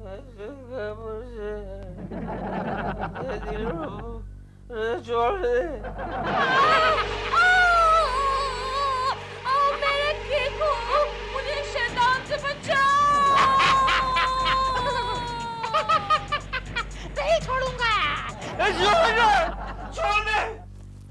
छोड़ दे। मेरे केको, मुझे शैतान से बचाओ। नहीं छोड़ूंगा। छोड़ दे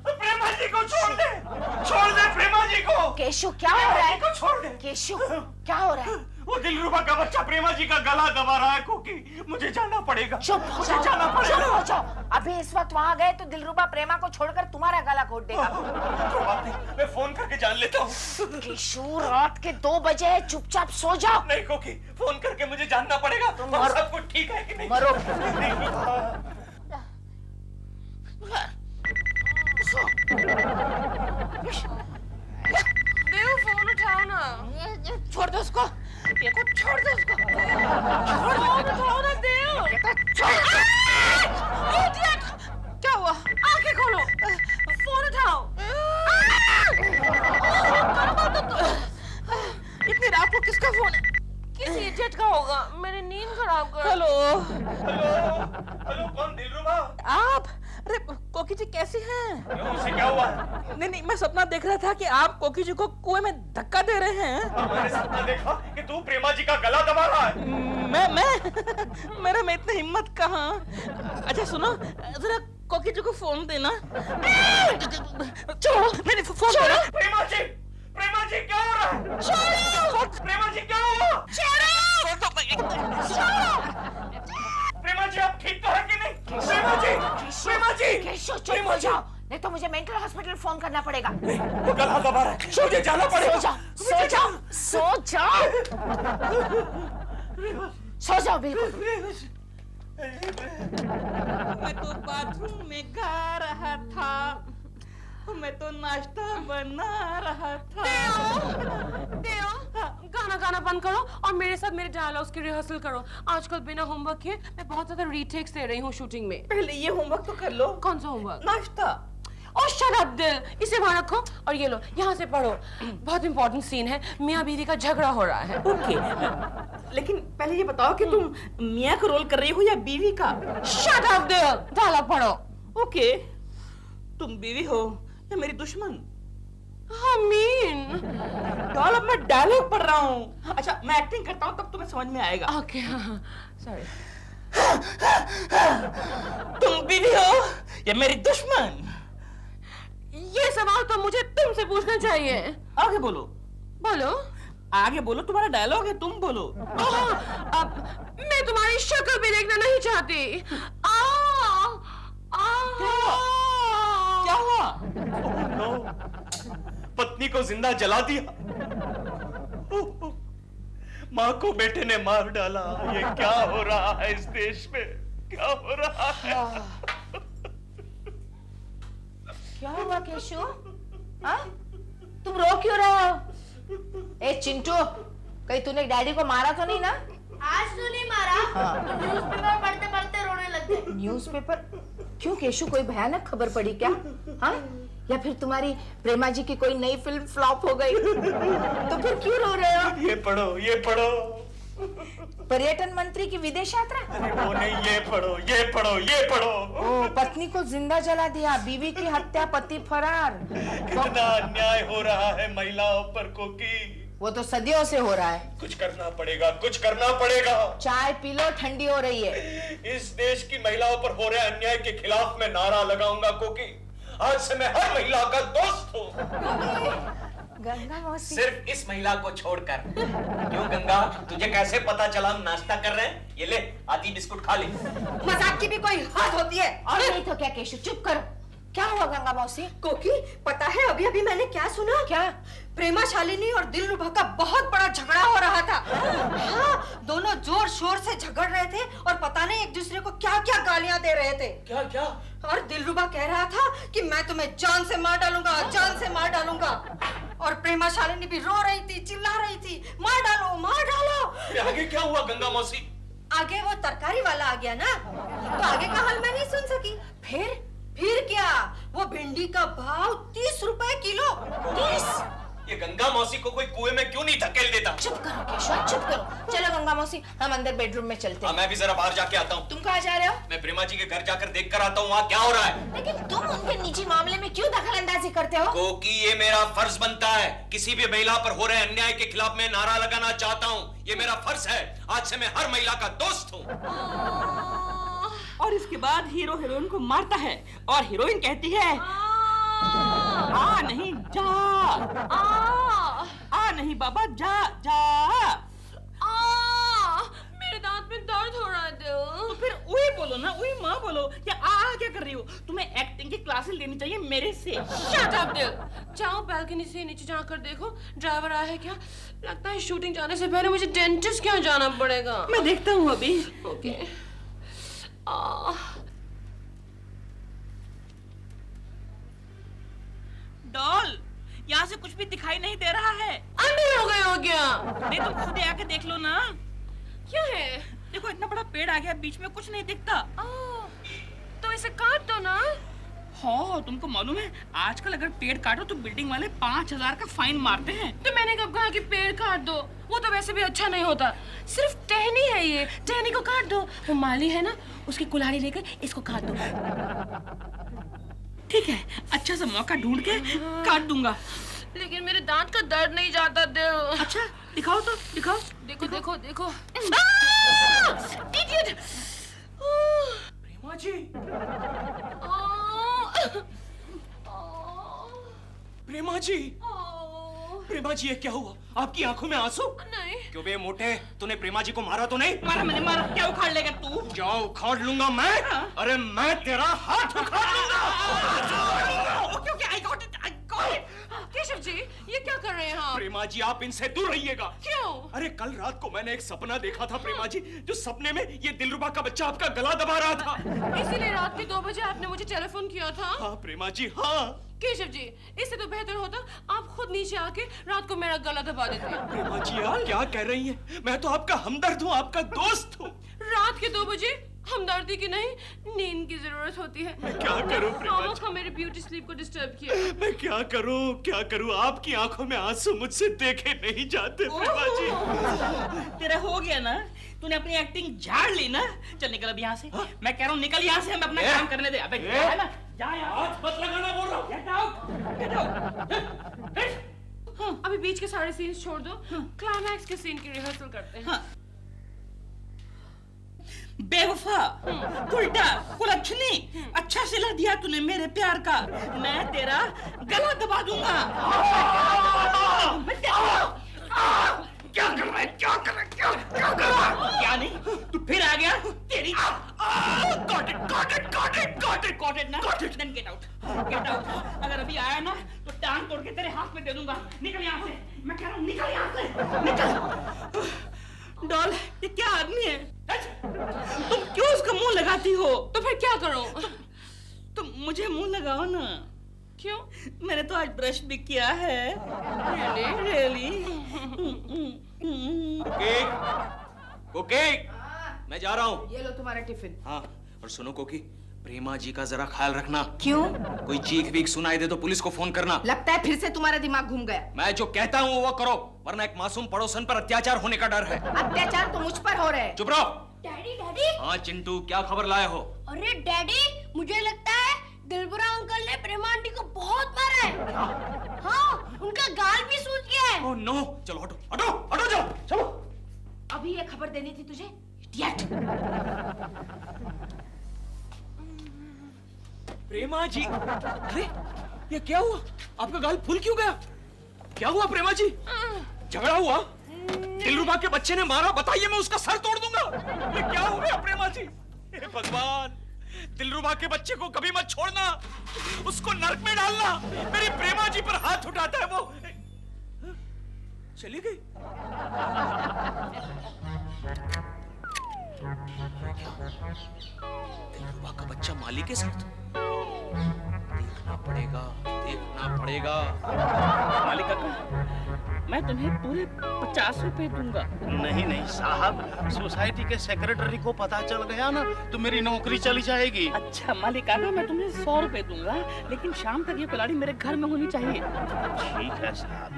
प्रेमा जी को, छोड़ दे प्रेमा जी को। केशु क्या हो रहा है? छोड़ दे केशु क्या हो रहा है? वो दिलरुबा का बच्चा प्रेमा जी का गला दबा रहा है कोकी। मुझे जाना पड़ेगा। चुप हो जाओ, चुप हो जाओ। अभी इस वक्त वहाँ गए तो दिलरुबा प्रेमा को छोड़कर तुम्हारा गला घोट देगा। कोई बात नहीं, मैं फोन करके जान लेता हूँ। केशु रात के 2 बजे है, चुपचाप सो जाओ। नहीं कोकी, फोन करके मुझे जानना पड़ेगा और सब कुछ ठीक है कि नहीं। मरो। देव फोन उठाओ ना। छोड़ दो उसको, ये को छोड़ दो उसको। फोन उठाओ ना देव। इडियट! क्या हुआ? आंखें खोलो, फोन उठाओ। इतनी रात को किसका फोन है? किसी इडियट का होगा। मेरी नींद खराब कर। हेलो, कौन? दिलरुबा? आप? अरे कोकी जी कैसी हैं? उसे क्या हुआ? नहीं, मैं सपना देख रहा था कि आप कोकी जी को कुएं में धक्का दे रहे हैं। मैंने सपना देखा कि तू प्रेमा जी का गला दबा रहा है। मेरे में इतनी हिम्मत कहाँ। अच्छा सुनो, जरा कोकी जी को फोन देना। छोड़ो, मैंने फोन करा। प्रेमा जी क्या हो रहा है? प्रेमा जी क्या हुआ? प्रेमा जी आप ठीक तो है कि नहीं? प्रेमा जी केशु चुप हो जाओ, नहीं तो मुझे मेंटल हॉस्पिटल फोन करना पड़ेगा। वो गला दबा रहा है, मुझे जाना पड़ेगा। सो जाओ बिल्कुल। मैं तो बाथरूम में गा रहा था, मैं तो नाश्ता बना रहा था। देव, गाना बंद करो और मेरे साथ मेरे डायलॉग्स की रिहर्सल करो। आजकल बिना होमवर्क के मैं बहुत ज्यादा रीटेक्स दे रही हूँ शूटिंग में। पहले ये होमवर्क तो कर लो। कौन सा होमवर्क? नाश्ता। और शट अप दिल, इसे वहां रखो और ये लो, यहाँ से पढ़ो। बहुत इंपॉर्टेंट सीन है, मियाँ बीवी का झगड़ा हो रहा है। ओके, लेकिन पहले ये बताओ कि तुम मियाँ का रोल कर रही हो या बीवी का? शट अप दिल, डायलॉग पढ़ो। ओके, तुम बीवी हो या मेरी दुश्मन? डॉल, अब मैं डायलॉग पढ़ रहा हूँ। अच्छा, मैं एक्टिंग करता हूँ तब तुम्हें समझ में आएगा। Okay, sorry. तुम बीवी हो या मेरी दुश्मन? ये सवाल तो मुझे तुमसे पूछना चाहिए। आगे बोलो। आगे बोलो, तुम्हारा डायलॉग है, तुम बोलो। अब मैं तुम्हारी शक्ल भी देखना नहीं चाहती। क्या हुआ? नो, पत्नी को जिंदा जला दिया, माँ को बेटे ने मार डाला। ये क्या हो रहा है इस देश में? क्या हो रहा है? क्या हुआ केशु? तुम रो क्यों रहे हो? ए चिंटू, कहीं तूने डैडी को मारा तो नहीं ना? आज तो नहीं मारा। तो न्यूज़पेपर पढ़ते पढ़ते रोने लग गए। न्यूज़पेपर? क्यों केशु, कोई भयानक खबर पड़ी क्या? हाँ? या फिर तुम्हारी प्रेमा जी की कोई नई फिल्म फ्लॉप हो गई? तो फिर क्यों रो रहे हो? ये पढ़ो। पर्यटन मंत्री की विदेश यात्रा? अरे वो नहीं, ये पढ़ो। ओ, पत्नी को जिंदा जला दिया, बीवी की हत्या, पति फरार। कितना अन्याय हो रहा है महिलाओं पर कोकी। वो तो सदियों से हो रहा है। कुछ करना पड़ेगा। चाय पी लो, ठंडी हो रही है। इस देश की महिलाओं पर हो रहे अन्याय के खिलाफ मैं नारा लगाऊंगा कोकी। आज से मैं हर महिला का दोस्त हूँ। गंगा मौसी, सिर्फ इस महिला को छोड़कर। क्यों गंगा, तुझे कैसे पता चला हम नाश्ता कर रहे हैं? ये ले, आधी बिस्कुट खा ले। मजाक की भी कोई हद होती है। और नहीं तो क्या केशु, चुप करो। क्या हुआ गंगा मौसी? कोकी, पता है अभी अभी मैंने क्या सुना? क्या? प्रेमा शालिनी और दिलरुबा का बहुत बड़ा झगड़ा हो रहा था। हाँ, दोनों जोर शोर से झगड़ रहे थे और पता नहीं एक दूसरे को क्या क्या गालियां दे रहे थे। क्या? और दिलरुबा कह रहा था कि मैं तुम्हें जान से मार डालूंगा। और प्रेमा शालिनी भी रो रही थी, चिल्ला रही थी, मार डालो। आगे क्या हुआ गंगा मौसी? आगे वो तरकारी वाला आ गया ना, तो आगे का हाल मैं नहीं सुन सकी। फिर क्या, वो भिंडी का भाव 30 रुपए किलो। 30? ये गंगा मौसी को कोई कुएं में क्यों नहीं धकेल देता? चुप करो केशव, चुप करो। चलो गंगा मौसी, हम अंदर बेडरूम में चलते हैं। मैं भी जरा बाहर जाके आता हूँ। तुम कहाँ जा रहे हो? मैं प्रेमा जी के घर जाकर देख कर आता हूँ वहाँ क्या हो रहा है। लेकिन तुम उनके निजी मामले में क्यों दखल अंदाजी करते हो? क्योंकि ये मेरा फर्ज बनता है। किसी भी महिला पर हो रहे अन्याय के खिलाफ मैं नारा लगाना चाहता हूँ। ये मेरा फर्ज है। आज से मैं हर महिला का दोस्त हूँ। और इसके बाद हीरो हीरोइन को मारता है और हीरोइन कहती है आ नहीं जा, आ नहीं बाबा जा जा। मेरे दांत में दर्द हो रहा है दिल। तो फिर उई बोलो ना, उई माँ बोलो। या आ क्या कर रही हो? तुम्हें एक्टिंग की क्लासेस लेनी चाहिए मेरे से। शट अप दिल। जाओ बालकनी से नीचे जाकर देखो ड्राइवर आया है क्या। लगता है शूटिंग जाने से पहले मुझे डेंटिस्ट क्या जाना पड़ेगा। मैं देखता हूँ अभी। ओके। डॉल, यहाँ से कुछ भी दिखाई नहीं दे रहा है। अंधेर हो गए हो क्या? नहीं तुम खुद आके देख लो ना। क्या है? देखो इतना बड़ा पेड़ आ गया, बीच में कुछ नहीं दिखता। तो इसे काट दो ना। हाँ, तुमको मालूम है आजकल अगर पेड़ काटो तो बिल्डिंग वाले 5000 का फाइन मारते हैं। तो मैंने कब कहा कि पेड़ काट दो? वो तो वैसे भी अच्छा नहीं होता। सिर्फ टहनी है ये, टहनी को काट दो। वो माली है ना, उसकी कुल्हाड़ी लेकर इसको काट दो। ठीक है, अच्छा सा मौका ढूंढ के काट दूंगा। लेकिन मेरे दांत का दर्द नहीं जाता दिल। अच्छा दिखाओ तो, दिखाओ। देखो देखो देखो। इडियट। प्रेमा जी, प्रेमा जी, प्रेमा जी, ये क्या हुआ? आपकी आंखों में आंसू? नहीं। क्यों बे मोटे, तूने प्रेमा जी को मारा तो नहीं? मारा मैंने, मारा। क्या उखाड़ लेगा तू? जाओ उखाड़ लूंगा मैं। अरे मैं तेरा हाथ उखाड़ लूंगा। Okay okay, I got it, I got it. Keshav ji, ये क्या कर रहे हैं आप? प्रेमा जी, आप इनसे दूर रहिएगा। क्यों? अरे कल रात को मैंने एक सपना देखा था प्रेमा जी, जो सपने में ये दिलरुबा का बच्चा आपका गला दबा रहा था। इसीलिए रात के 2 बजे आपने मुझे टेलीफोन किया था। हाँ प्रेमा जी, हाँ। केशव जी, इससे तो बेहतर होता आप खुद नीचे आके रात को मेरा गला दबा देते। प्रेमा जी, आप क्या कह रही हैं? मैं तो आपका हमदर्द हूँ, आपका दोस्त हूँ। रात के 2 बजे हमदर्दी की नहीं, नींद की जरूरत होती है। मैं क्या करूं प्रेमा जी? खामोखा मेरे ब्यूटी स्लीप को डिस्टर्ब किया। मैं क्या करूं, क्या करूं? आपकी आंखों में आंसू मुझसे देखे नहीं जाते प्रेमा जी। तेरा हो गया ना, तूने अपनी एक्टिंग झाड़ ली ना। चल निकल अब यहाँ से। मैं कह रहा हूँ निकल यहाँ से, हमें अपना काम करने दे। अबे जा ना, जा यार। हाथ मत लगाना बोल रहा हूँ। Gate out, get out. अभी बीच के सारे सीन्स छोड़ दो, क्लाइमैक्स के सीन की रिहर्सल करते हैं। बेवफा, उल्टा, कुलच्छनी, अच्छा सिला दिया तूने मेरे प्यार का। मैं तेरा गला दबा दूंगा। क्या कर रहा है? क्या कर रहा है? क्या कर रहा है? क्या नहीं? तू फिर आ गया? तेरी got it, got it, got it, got it, got it ना? Got it. Then get out, get out. अगर अभी आया ना तो टांग तोड़ के तेरे हाथ में दे दूंगा। निकल यहाँ से, मैं कह रहा हूँ निकल यहाँ से, निकल। डॉल, ये क्या आदमी है? तुम क्यों उसका मुंह लगाती हो? तो फिर क्या करो? तुम मुझे मुंह लगाओ ना। क्यों? मैंने तो आज ब्रश भी किया है। Really? कोकी, मैं जा रहा हूँ। ये लो तुम्हारा टिफिन। हाँ, और सुनो कोकी, प्रेमा जी का जरा ख्याल रखना। क्यों? कोई चीख वीख सुनाई दे तो पुलिस को फोन करना। लगता है फिर से तुम्हारा दिमाग घूम गया। मैं जो कहता हूँ वो करो, वरना एक मासूम पड़ोसन पर अत्याचार होने का डर है। अत्याचार तो मुझ पर हो रहे हैं। चुप रहो। Daddy daddy. हाँ चिंटू, क्या खबर लाए हो? अरे डैडी, मुझे लगता है दिलबरा अंकल ने प्रेमा आंटी को बहुत मारा है। हाँ, उनका गाल भी सूज गया है। ओह नो, चलो हटो, हटो, हटो, जाओ, चलो। अभी ये खबर देनी थी तुझे, इडियट। प्रेमा जी, अरे ये क्या हुआ? आपका गाल फूल क्यों गया? क्या हुआ प्रेमा जी? झगड़ा हुआ? दिलरुबा के बच्चे ने मारा? बताइए, मैं उसका सर तोड़ दूंगा। ये क्या हो गया प्रेमा जी? हे भगवान, दिलरुबा के बच्चे को कभी मत छोड़ना, उसको नरक में डालना। मेरी प्रेमा जी पर हाथ उठाता है वो। चली गई। दिलरुबा का बच्चा माली के साथ? देखना पड़ेगा, देखना पड़ेगा। मालिक काका, मैं तुम्हें पूरे 50 रुपए दूंगा। नहीं नहीं साहब, सोसाइटी के सेक्रेटरी को पता चल गया ना तो मेरी नौकरी चली जाएगी। अच्छा मालिक काका, मैं तुम्हें 100 रुपए दूंगा, लेकिन शाम तक ये कुल्हाड़ी मेरे घर में होनी चाहिए। ठीक है साहब।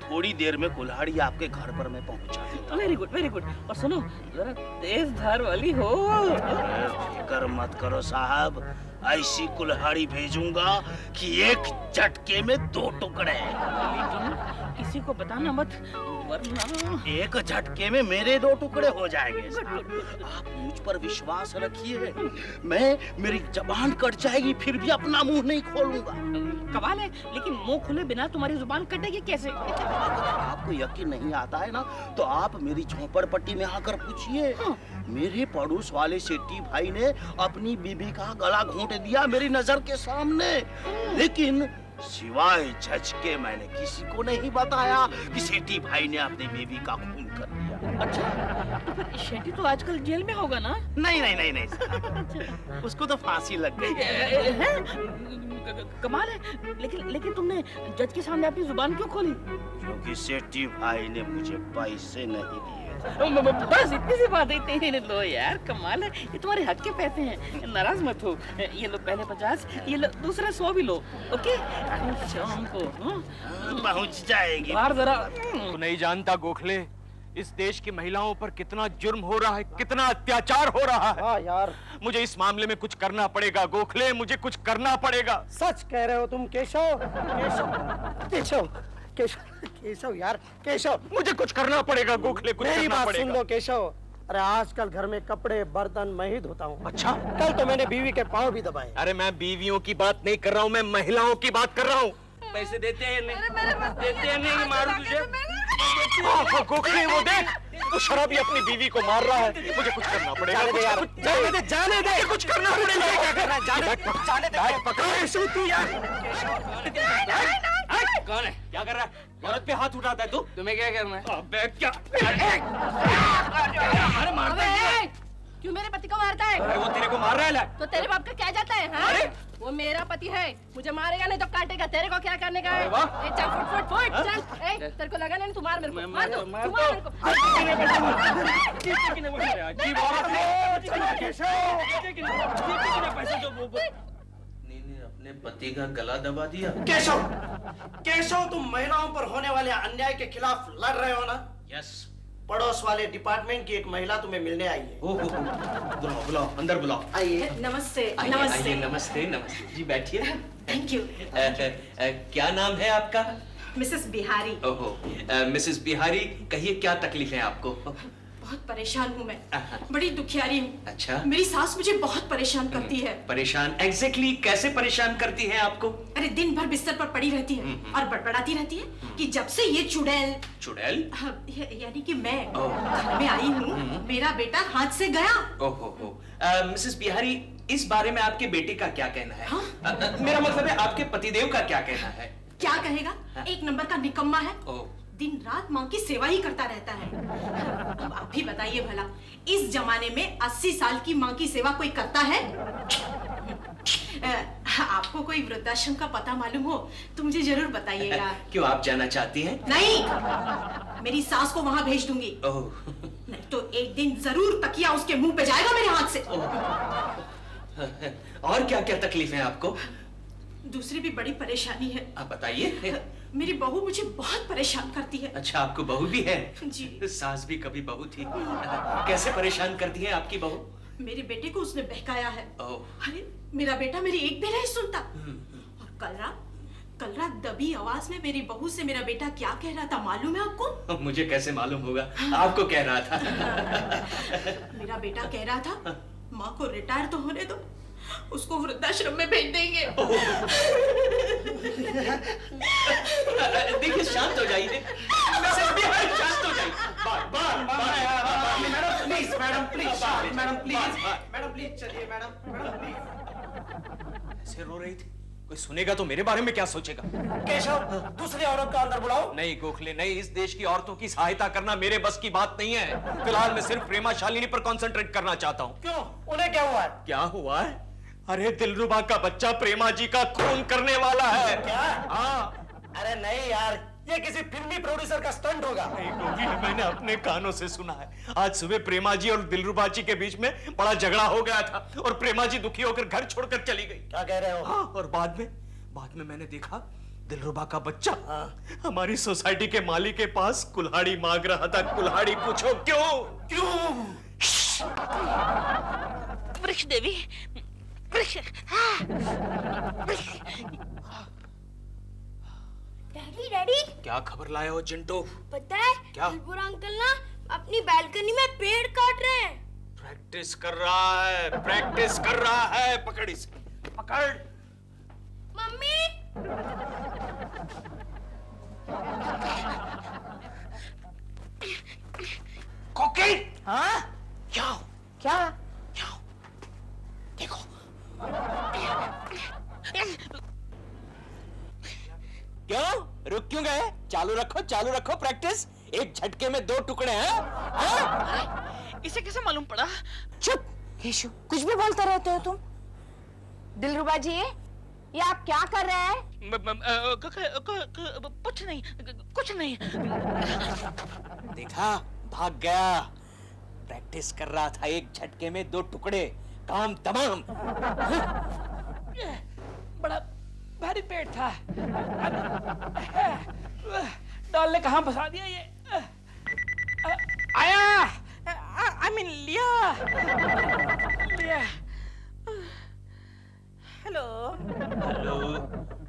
थोड़ी देर में कुल्हाड़ी आपके घर पर मैं पहुंचा देता हूं। Very good very good. और सुनो, जरा तेज धार वाली हो। फिक्र मत करो साहब, ऐसी कुल्हाड़ी भेजूंगा कि एक झटके में 2 टुकड़े। लेकिन किसी को बताना मत, वरना एक झटके में मेरे 2 टुकड़े हो जाएंगे। आप मुझ पर विश्वास रखिए, मेरी जबान कट जाएगी फिर भी अपना मुंह नहीं खोलूंगा। कमाल है, लेकिन मुंह खुले बिना तुम्हारी जुबान कटेगी कैसे? अगर आपको यकीन नहीं आता है ना, तो आप मेरी झोपड़पट्टी में आकर पूछिए। मेरे पड़ोस वाले सेठी भाई ने अपनी बीबी का गला घोंट दिया मेरी नजर के सामने, लेकिन सिवाय झचके मैंने किसी को नहीं बताया कि सेठी भाई ने अपनी बीबी का खून कर दिया। अच्छा, तो फिर शेट्टी तो आजकल जेल में होगा ना? नहीं नहीं नहीं नहीं, उसको तो फांसी लग गई। कमाल है, लेकिन तुमने जज के सामने अपनी जुबान क्यों खोली? क्योंकि सेठी भाई ने मुझे पैसे नहीं दिए। बस इतनी सी बात है। लो यार, कमाल है, ये तुम्हारे हक के पैसे हैं, नाराज मत हो। ये लो पहले 50, ये लो दूसरा 100 भी लो। ओके, शाम को पहुंच जाएगी। बाहर जरा। तू नहीं जानता गोखले, इस देश की महिलाओं पर कितना जुर्म हो रहा है, कितना अत्याचार हो रहा है। हाँ यार, मुझे इस मामले में कुछ करना पड़ेगा गोखले, मुझे कुछ करना पड़ेगा। सच कह रहे हो तुम केशव। केशव केशव केशव यार, केशव मुझे कुछ करना पड़ेगा गोखले, कुछ मेरी करना बात पड़ेगा। सुन लो केशव। अरे आजकल घर में कपड़े बर्तन मैं ही धोता हूँ। अच्छा, कल तो मैंने बीवी के पाँव भी दबाए। अरे मैं बीवियों की बात नहीं कर रहा हूँ, मैं महिलाओं की बात कर रहा हूँ। पैसे देते हैं नहीं, मारू तुझे। गोखले वो देख, वो शराबी अपनी बीवी को मार रहा है, मुझे कुछ करना पड़ेगा। जाने दे यार, जाने दे, कुछ करना पड़ेगा। क्या करना? जाने दे, पकड़ तू यार। कौन है? क्या कर रहा है? औरत पे हाथ उठाता है तू? तुम्हें क्या करना है? अबे क्या? अरे मारता है। क्यों मेरे पति को मारता है? अरे वो तेरे को मार रहा है। तो तेरे बाप का क्या जाता है? हाँ? वो मेरा पति है, मुझे मारेगा नहीं तो काटेगा। तेरे को क्या करने का है? वाह। ए, चल फुट फुट फुट चल। ए, तेरे को लगा नहीं तू मार मेरे को। मार दो, तू मार मेरे को। अजीब औरत है। ने अपने पति का गला दबा दिया। केशव, केशव तुम महिलाओं पर होने वाले अन्याय के खिलाफ लड़ रहे हो ना? यस। पड़ोस वाले डिपार्टमेंट की एक महिला तुम्हें मिलने आई है। ओहो, बुलाओ बुलाओ, अंदर बुलाओ। आइए। नमस्ते। आइए, नमस्ते नमस्ते जी, बैठिए। Thank you. क्या नाम है आपका? मिसेस बिहारी। ओहो, मिसेस बिहारी, कहिए क्या तकलीफ है आपको? बहुत परेशान हूँ मैं, बड़ी दुखियारी हूँ। अच्छा। मेरी सास मुझे बहुत परेशान करती है। परेशान? एग्जैक्टली कैसे परेशान करती है आपको? अरे दिन भर बिस्तर पर पड़ी रहती है और बड़बड़ाती रहती है कि जब से ये चुड़ैल यानी कि मैं घर में आई हूँ, मेरा बेटा हाथ से गया। ओहो, मिसेस बिहारी, इस बारे में आपके बेटे का क्या कहना है? हाँ? मेरा मतलब है आपके पतिदेव का क्या कहना है? क्या कहेगा, एक नंबर का निकम्मा है। ओह। दिन रात माँ की सेवा ही करता रहता है। अब आप ही बताइए भला, इस जमाने में 80 साल की माँ की सेवा कोई करता है? आपको कोई वृद्धाश्रम का पता मालूम हो तो मुझे जरूर बताइएगा। क्यों, आप जाना चाहती हैं? नहीं, मेरी सास को वहाँ भेज दूंगी। ओह। नहीं तो एक दिन जरूर तकिया उसके मुंह पे जाएगा मेरे हाथ से। और क्या क्या तकलीफ है आपको? दूसरी भी बड़ी परेशानी है। आप बताइए। मेरी बहू मुझे बहुत परेशान करती है। अच्छा, आपको बहू भी है? जी। सास भी कभी बहू थी। कैसे परेशान करती है आपकी बहू? मेरे बेटे को उसने बहकाया है। ओह। अरे मेरा बेटा मेरी एक भी नहीं सुनता। और कल रात दबी आवाज में मेरी बहू से मेरा बेटा क्या कह रहा था मालूम है आपको? मुझे कैसे मालूम होगा? आपको कह रहा था। मेरा बेटा कह रहा था, माँ को रिटायर तो होने दो, उसको वृद्धाश्रम में भेज देंगे। देखिए, शांत हो जाइए। शांत हो जाइए। मैडम प्लीज चलिए। मैडम ऐसे रो रही थी, कोई सुनेगा तो मेरे बारे में क्या सोचेगा? केशव, दूसरी औरत को अंदर बुलाओ। नहीं गोखले नहीं, इस देश की औरतों की सहायता करना मेरे बस की बात नहीं है। फिलहाल मैं सिर्फ प्रेमा शालिनी पर कंसंट्रेट करना चाहता हूँ। क्यों, उन्हें क्या हुआ है? क्या हुआ है? अरे दिलरुबा का बच्चा प्रेमा जी का खून करने वाला है। क्या? हाँ। अरे नहीं यार, ये किसी फिल्मी प्रोड्यूसर का स्टंट होगा। नहीं गोगी, मैंने अपने कानों से सुना है। आज सुबह प्रेमा जी और दिलरुबा जी के बीच में बड़ा झगड़ा हो गया था और प्रेमा जी दुखी होकर घर छोड़कर चली गई। क्या कह रहे हो? हाँ, और बाद में मैंने देखा दिलरुबा का बच्चा हमारी सोसाइटी के माली के पास कुल्हाड़ी मांग रहा था। कुल्हाड़ी पूछो क्यों? क्यों? वृक्ष देवी, वृक्ष। डैडी डैडी, क्या खबर लाए हो चिंटू? पता है क्या? बुरा अंकल ना अपनी बालकनी में पेड़ काट रहे हैं। प्रैक्टिस कर रहा है, प्रैक्टिस कर रहा है। पकड़ इसे, पकड़। मम्मी, कोकी, हाँ क्या? क्या? देखो, क्यों रुक क्यों गए? चालू रखो प्रैक्टिस। एक झटके में 2 टुकड़े हैं। हाँ? इसे कैसे मालूम पड़ा? चुप केशु, कुछ भी बोलते रहते हो तुम। दिलरुबा जी, ये आप क्या कर रहे हैं? कुछ नहीं। देखा, भाग गया। प्रैक्टिस कर रहा था, एक झटके में 2 टुकड़े, काम तमाम। बड़ा भारी पेट था। डॉल ने कहाँ फंसा दिया ये? आया, I mean लिया। हेलो।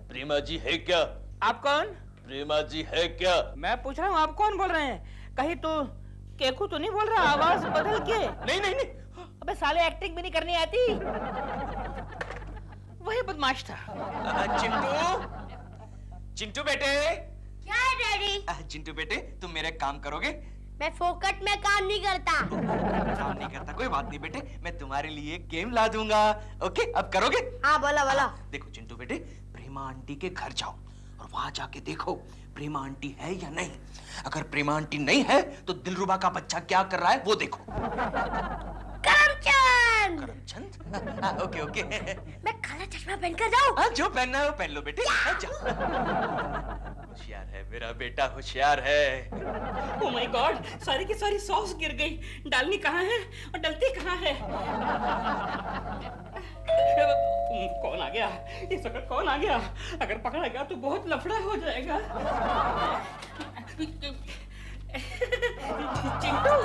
प्रेमा जी है क्या? आप कौन? प्रेमा जी है क्या? मैं पूछ रहा हूँ, आप कौन बोल रहे हैं? कहीं तो केकू तो नहीं बोल रहा आवाज बदल के? नहीं। अबे साले, एक्टिंग भी नहीं करनी आती। वही बदमाश था। चिंटू बेटे। क्या है डैडी? चिंटू बेटे, तुम मेरे काम करोगे? मैं फोकट में काम नहीं करता। काम नहीं करता, कोई बात नहीं बेटे, मैं तुम्हारे लिए एक गेम ला दूंगा। ओके, अब करोगे? हाँ बोला। देखो चिंटू बेटे, प्रेमा आंटी के घर जाओ और वहां जाके देखो प्रेमा आंटी है या नहीं। अगर प्रेमा आंटी नहीं है तो दिलरुबा का बच्चा क्या कर रहा है वो देखो। करमचंद? ओके। मैं काला चश्मा पहनकर जाऊं? हाँ, जो पहनना है वो पहन लो बेटे। जाओ। होशियार है मेरा बेटा, होशियार है। Oh my God, सारी की सारी सॉस गिर गई। डालनी कहाँ है और डलती कहाँ है? कौन आ गया? इस वक्त कौन आ गया? अगर पकड़ा गया तो बहुत लफड़ा हो जाएगा। चिंटू,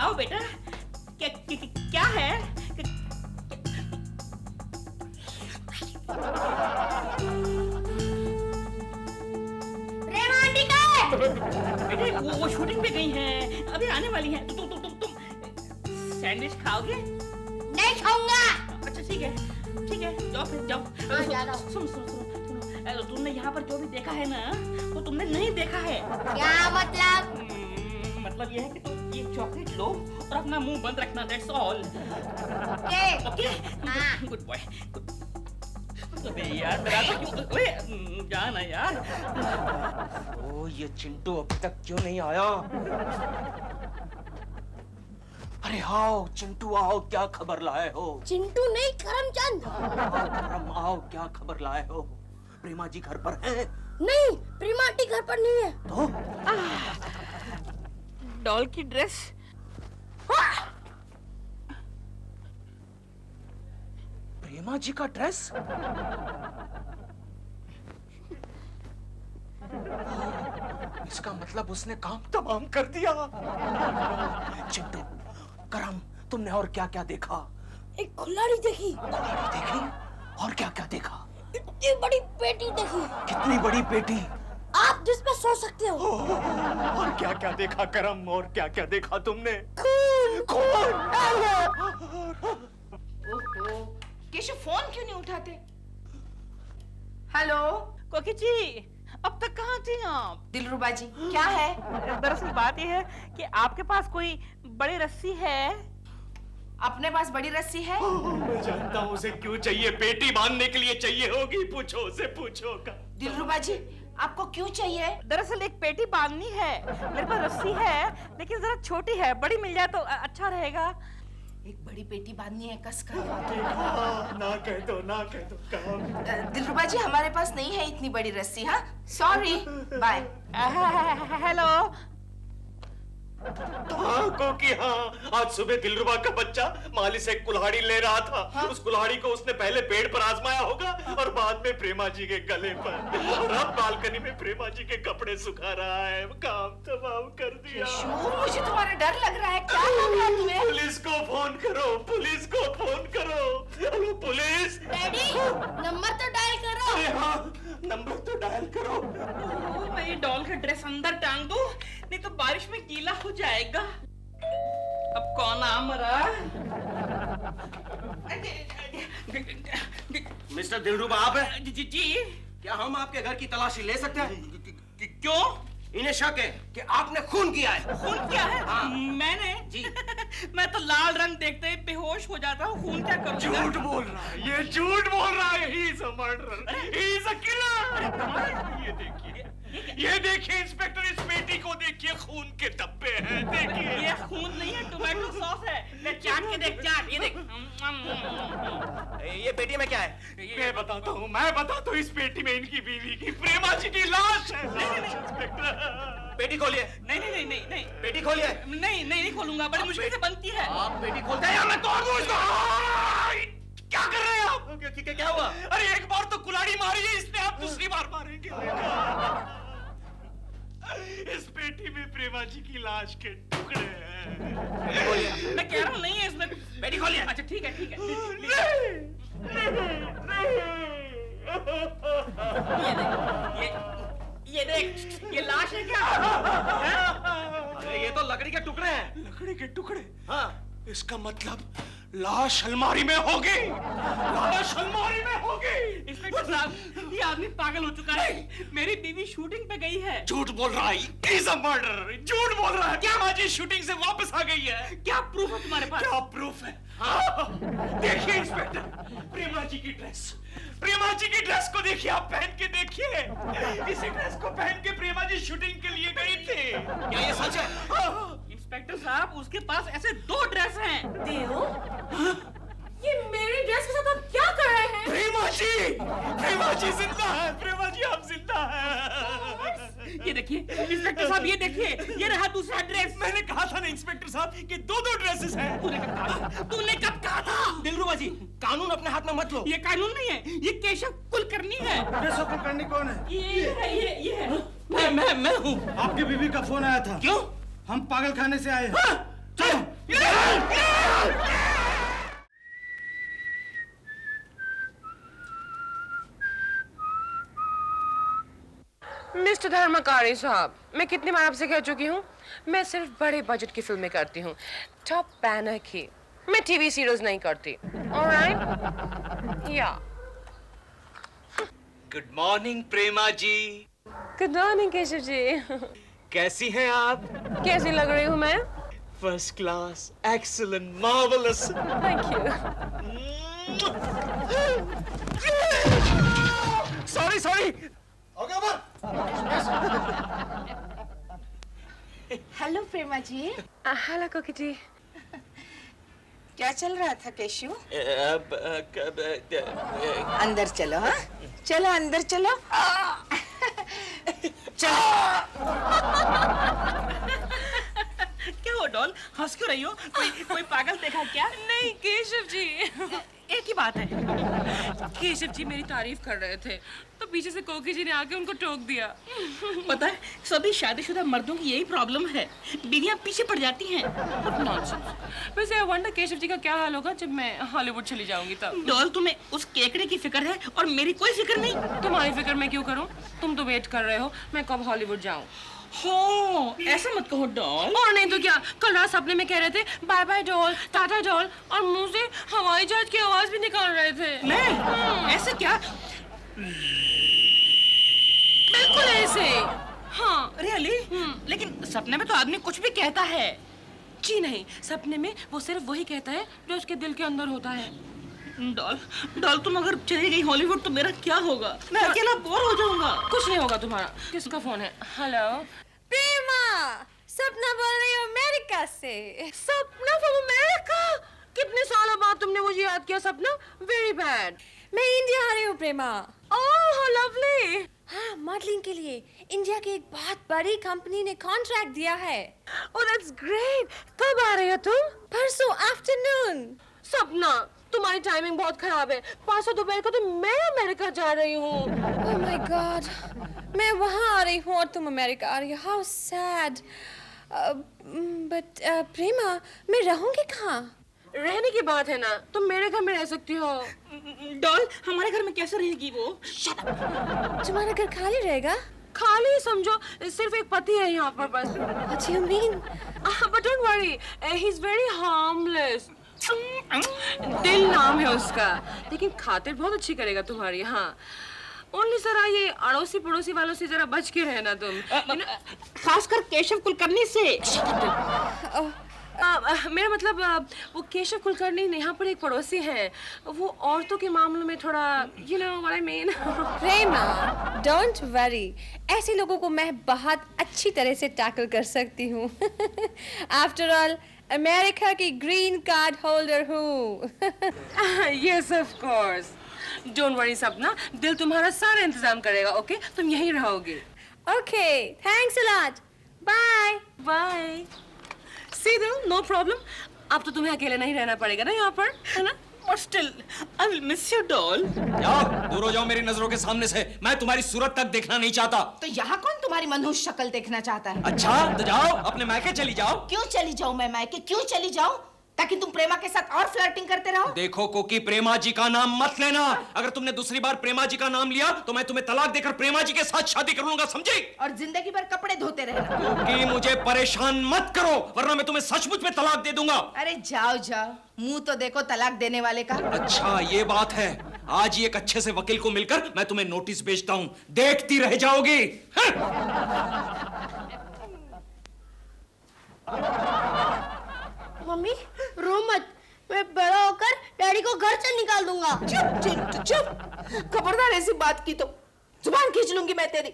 आओ बेटा। क्या है? प्रेमा आंटी कहाँ है? बेटे वो शूटिंग पे गई हैं, अभी आने वाली हैं। तुम सैंडविच खाओगे? नहीं खाऊंगा। अच्छा ठीक है, जाओ फिर जाओ। हाँ, जा रहा हूँ। सुनो, तुमने यहाँ पर जो भी देखा है ना, वो तुमने नहीं देखा है। क्या मतलब? मतलब ये है कि तुम ये चॉकलेट लो और अपना मुंह बंद रखना, दैट्स ऑल। ओके? हाँ। Good boy. अबे यार, मेरा तो क्यों? ओए, जाना यार। ओ, ये चिंटू अब तक क्यों नहीं आया? अरे आओ चिंटू, आओ, क्या खबर लाए हो? चिंटू नहीं, करमचंद। करम, आओ, क्या खबर लाए हो? प्रेमा जी घर पर हैं? नहीं, प्रेमा आंटी घर पर नहीं है। तो डॉल की ड्रेस। प्रेमा जी का ड्रेस? इसका मतलब उसने काम तमाम कर दिया। चिंटू, करम, तुमने और क्या क्या देखा? एक कुल्हाड़ी देखी। कुल्हाड़ी देखी? और क्या क्या देखा? इतनी बड़ी पेटी देखी। कितनी बड़ी पेटी? आप जिस पे सो सकते हो। और क्या क्या देखा करम? और क्या क्या देखा तुमने? कौन? केशव, फोन क्यों नहीं उठाते? हेलो कोकी जी, अब तक कहाँ थी आप? दिलरुबा जी, क्या है? दरअसल बात यह है कि आपके पास कोई बड़ी रस्सी है? अपने पास बड़ी रस्सी है? मैं जानता हूँ उसे क्यों चाहिए। पेटी बांधने के लिए चाहिए होगी। पूछो उसे, पूछो। दिलरुबा जी, आपको क्यों चाहिए? दरअसल एक पेटी बांधनी है। मेरे पास रस्सी है लेकिन जरा छोटी है, बड़ी मिल जाए तो अच्छा रहेगा। एक बड़ी पेटी बांधनी है कसकर। ना कह दो काम। दिलरुबा जी, हमारे पास नहीं है इतनी बड़ी रस्सी। हाँ, सॉरी, बाय। हेलो। हाँ कोकी हाँ, आज सुबह दिलरुबा का बच्चा माली से कुल्हाड़ी ले रहा था। हाँ? उस कुल्हाड़ी को उसने पहले पेड़ पर आजमाया होगा और बाद में प्रेमा जी के गले पर, और अब बालकनी में प्रेमा जी के कपड़े सुखा रहा है। काम तमाम कर दिया। मुझे तुम्हारा डर लग रहा है, क्या लग रहा है तुम्हें? पुलिस को फोन करो, पुलिस को फोन करो। Hello police. डैडी नंबर तो डायल करो। अरे हाँ नंबर तो डायल करो। मेरी डॉल का ड्रेस अंदर टांग दो, नहीं तो बारिश में गीला हो जाएगा। अब कौन आ मरा? मिस्टर दिलरुबा आप हैं? जी जी। क्या हम आपके घर की तलाशी ले सकते हैं? क्यों? इन्हें शक है कि आपने खून किया है। खून किया है? हाँ। मैंने? जी। मैं तो लाल रंग देखते ही बेहोश हो जाता हूँ, खून क्या करूँगा? झूठ बोल रहा है, ये झूठ बोल रहा है। He is a murderer, he is a killer। ये देखिए इंस्पेक्टर, इस बेटी को देखिए, खून के धब्बे हैं, देखिए। ये खून नहीं है, टोमेटो सॉस है। ले चाट के देख, चाट, ये देख। ये पेटी में क्या है? मैं बताता हूँ, इस पेटी में इनकी बीवी की, प्रेमा जी की लाश है। इंस्पेक्टर पेटी खोलिए। नहीं। पेटी खोलिए। नहीं खोलूंगा, बड़ी मुश्किल से बनती है। आप पेटी खोलते हैं या मैं तोड़ दूं इसको? क्या कर रहे हैं आप? क्या हुआ? अरे एक बार तो कुल्हाड़ी मारी है इसने, आप दूसरी बार मारेंगे। इस पेटी में प्रेमा जी की लाश के टुकड़े हैं। मैं कह रहा हूँ नहीं है इसमें। पेटी खोलिए। अच्छा ठीक है। ये देख, ये लाश है क्या? अरे ये तो लकड़ी के टुकड़े हैं। लकड़ी के टुकड़े? हाँ। इसका मतलब लाश अलमारी में होगी। लाश अलमारी में होगी। इंस्पेक्टर साहब, ये आदमी पागल हो चुका है। मेरी बीवी शूटिंग पे गई है। झूठ बोल रहा है। He's a murderer। झूठ बोल रहा है। क्या माजी शूटिंग से वापस आ गई है? क्या प्रूफ है तुम्हारे पास? क्या प्रूफ है? हाँ। देखिए इंस्पेक्टर, प्रेमा जी की ड्रेस को देखिए, आप पहन के देखिए। इसी ड्रेस को पहन के प्रेमा जी शूटिंग के लिए गई थी। क्या ये सच है? इंस्पेक्टर साहब, उसके पास ऐसे 2 ड्रेस हैं। देव, ये मेरी ड्रेस के साथ आप क्या कर रहे हैं? प्रेमा जी जिंदा है। प्रेमा जी आप जिंदा है। ये देखिए इंस्पेक्टर साहब, ये देखिए, ये रहा दूसरा ड्रेस। मैंने कहा था ना इंस्पेक्टर साहब कि 2 ड्रेसेस हैं। तूने कब कहा था? दिलरुबा जी, कानून अपने हाथ में मत लो। ये कानून नहीं है, ये केशव कुलकर्णी है। केशव कुलकर्णी कौन है? ये है। मैं हूँ। आपकी बीवी का फोन आया था। क्यों? हम पागल खाने से आए हैं। चलो। मिस्टर धर्मकारी साहब, मैं कितनी बार आपसे कह चुकी हूँ, मैं सिर्फ बड़े बजट की फिल्में करती हूँ, टॉप बैनर की। मैं टीवी सीरियल्स नहीं करती। Alright? Yeah. Good morning Prema ji. Good morning Keshav ji. कैसी हैं आप? कैसी लग रही हूँ मैं? First class, excellent, marvellous. Thank you. Sorry. Hello Prema ji. Hello Koki ji. क्या चल रहा था केशु? अंदर चलो। हाँ चलो अंदर चलो। क्या हो डॉल, हंस क्यों रही हो? कोई पागल देखा क्या? नहीं केशव जी, एक ही बात है। केशव जी मेरी तारीफ कर रहे थे तो पीछे से कोकी जी ने आके उनको टोक दिया। पता है, सभी शादीशुदा मर्दों की यही प्रॉब्लम है, बीवियां पीछे पड़ जाती हैं। नॉनसेंस। वैसे आई वंडर केशव जी का क्या हाल होगा जब मैं हॉलीवुड चली जाऊंगी तब। डॉल, तुम्हें उस केकड़े की फिक्र है और मेरी कोई फिक्र नहीं। तुम्हारी फिक्र मैं क्यों करूं? तुम तो वेट कर रहे हो मैं कब हॉलीवुड जाऊं। हो, ऐसा मत कहो डॉल। और नहीं तो क्या, कल रात सपने में कह रहे थे bye bye doll, tata doll, और मुंह से हवाई जहाज की आवाज भी निकाल रहे थे। मैं? ऐसे क्या? बिल्कुल ऐसे। हाँ रियली? लेकिन सपने में तो आदमी कुछ भी कहता है। जी नहीं, सपने में वो सिर्फ वही कहता है जो उसके दिल के अंदर होता है। डॉल, तुम अगर चली गई हॉलीवुड तो मेरा क्या होगा? मैं अकेला बोर हो जाऊंगा। कुछ नहीं होगा तुम्हारा। किसका फोन है? हेलो प्रेमा, सपना बोल रही हूँ अमेरिका से। सपना फ्रॉम अमेरिका? कितने सालों बाद तुमने मुझे याद किया सपना। Very bad. मैं इंडिया आ रही हूँ प्रेमा। Oh how lovely. हाँ, मॉडलिंग के लिए इंडिया की एक बहुत बड़ी कंपनी ने कॉन्ट्रैक्ट दिया है। Oh that's great. कब आ रही हो तुम? परसों आफ्टरनून। सपना, तुम्हारी टाइमिंग बहुत खराब है। परसों दोपहर को तो मैं अमेरिका जा रही हूँ। ओह माय गॉड, मैं वहाँ आ रही हूँ और तुम अमेरिका आ रही हो। How sad. बट प्रेमा, मैं रहूँगी कहाँ? रहने की बात है ना, तुम मेरे घर में रह सकती हो। डॉल, हमारे घर में कैसे रहेगी वो? तुम्हारा घर खाली रहेगा? खाली समझो, सिर्फ एक पति है यहाँ पर बस। What do you mean? But don't worry, he's very harmless. दिल नाम है उसका, लेकिन खातिर बहुत अच्छी करेगा तुम्हारी। हाँ, ओनली जरा ये अड़ोसी पड़ोसी वालों से जरा बच के रहना तुम। खासकर केशव कुलकर्णी से। मेरा मतलब वो केशव कुलकर्णी यहाँ पर एक पड़ोसी हैं, वो औरतों के मामलों में थोड़ा you know what I mean। Prema, don't worry, ऐसे लोगों को मैं बहुत अच्छी तरह से टैकल कर सकती हूँ। After all, अमेरिका की ग्रीन कार्ड होल्डर हूँ। Yes of course। Don't worry सपना, दिल तुम्हारा सारा इंतजाम करेगा। ओके, तुम यहीं रहोगे। Okay, thanks a lot. Bye. Bye। See दिल, no problem। अब तो तुम्हें अकेले नहीं रहना पड़ेगा ना यहाँ पर, है ना? But still, I will miss you, doll। जाओ, दूर हो जाओ मेरी नजरों के सामने से। मैं तुम्हारी सूरत तक देखना नहीं चाहता। तो यहाँ कौन तुम्हारी मनहूस शक्ल देखना चाहता है? अच्छा, तो जाओ, अपने मायके चली जाओ। क्यों चली जाऊं मैं मायके? क्यों चली जाऊं? ताकि तुम प्रेमा के साथ और फ्लर्टिंग करते रहो? देखो कोकी, प्रेमा जी का नाम मत लेना। अगर तुमने दूसरी बार प्रेमा जी का नाम लिया तो मैं तुम्हें तलाक देकर प्रेमा जी के साथ शादी कर लूंगा, समझी? और जिंदगी भर कपड़े धोते रहना। कोकी, मुझे परेशान मत करो, वरना मैं तुम्हें सचमुच में तलाक दे दूंगा। अरे जाओ जाओ, मुंह तो देखो तलाक देने वाले का। अच्छा, ये बात है। आज ही एक अच्छे से वकील को मिलकर मैं तुम्हें नोटिस भेजता हूँ, देखती रह जाओगी। मम्मी, रो मत, मैं बड़ा होकर डैडी को घर से निकाल दूंगा। चुप चिंटू चुप, खबरदार ऐसी बात की तो जुबान खींच लूंगी मैं तेरी।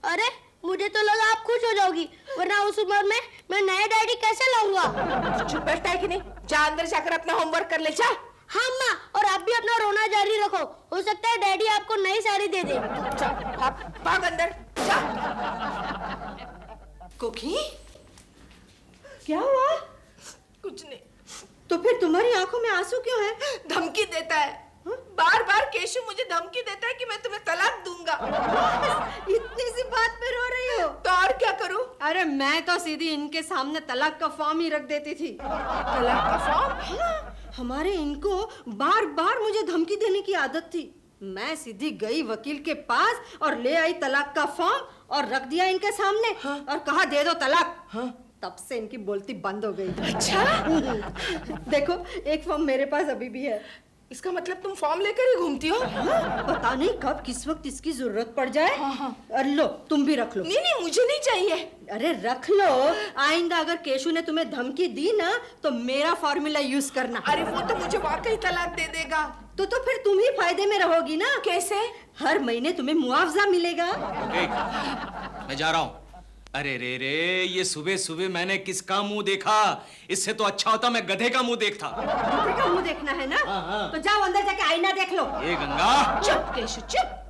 अरे, मुझे तो लगा आप खुश हो जाओगी, वरना उस उम्र में मैं नया डैडी कैसे लाऊंगा? चुप बैठता है कि नहीं? जा अंदर जाकर अपना होमवर्क कर ले, जा। हाँ माँ, और आप भी अपना रोना जारी रखो, हो सकता है डैडी आपको नई साड़ी दे दे। भाग अंदर, जा। कोकी, क्या हुआ? कुछ नहीं। तो फिर तुम्हारी आंखों में आंसू क्यों है? धमकी देता है, बार बार केशव मुझे धमकी देता है कि मैं तुम्हें तलाक दूंगा। इतनी सी बात पे रो रही हो? तो और क्या करूं? अरे मैं तो सीधी इनके सामने तलाक का फॉर्म ही रख देती थी। तलाक का फॉर्म? हाँ, हमारे इनको बार बार मुझे धमकी देने की आदत थी। मैं सीधी गई वकील के पास और ले आई तलाक का फॉर्म और रख दिया इनके सामने। हाँ? और कहा दे दो तलाक। हाँ? तब से इनकी बोलती बंद हो गई। अच्छा? देखो, एक फॉर्म मेरे पास अभी भी है। इसका मतलब तुम फॉर्म लेकर ही घूमती हो? हाँ, पता नहीं कब किस वक्त इसकी जरूरत पड़ जाए। हाँ। लो, तुम भी रख लो। नहीं नहीं, मुझे नहीं चाहिए। अरे रख लो, आइंदा अगर केशु ने तुम्हें धमकी दी ना तो मेरा फॉर्मूला यूज करना। अरे वो तो मुझे वाकई तलाक दे देगा। तो फिर तुम ही फायदे में रहोगी ना। कैसे? हर महीने तुम्हें मुआवजा मिलेगा। मैं जा रहा हूँ। अरे रे रे, ये सुबह सुबह मैंने किसका मुंह देखा? इससे तो अच्छा होता मैं गधे का मुंह देखता। गधे का मुंह देखना है ना? हाँ। तो जाओ अंदर जाके आईना देख लो। ये गंगा, चुप केशु चुप।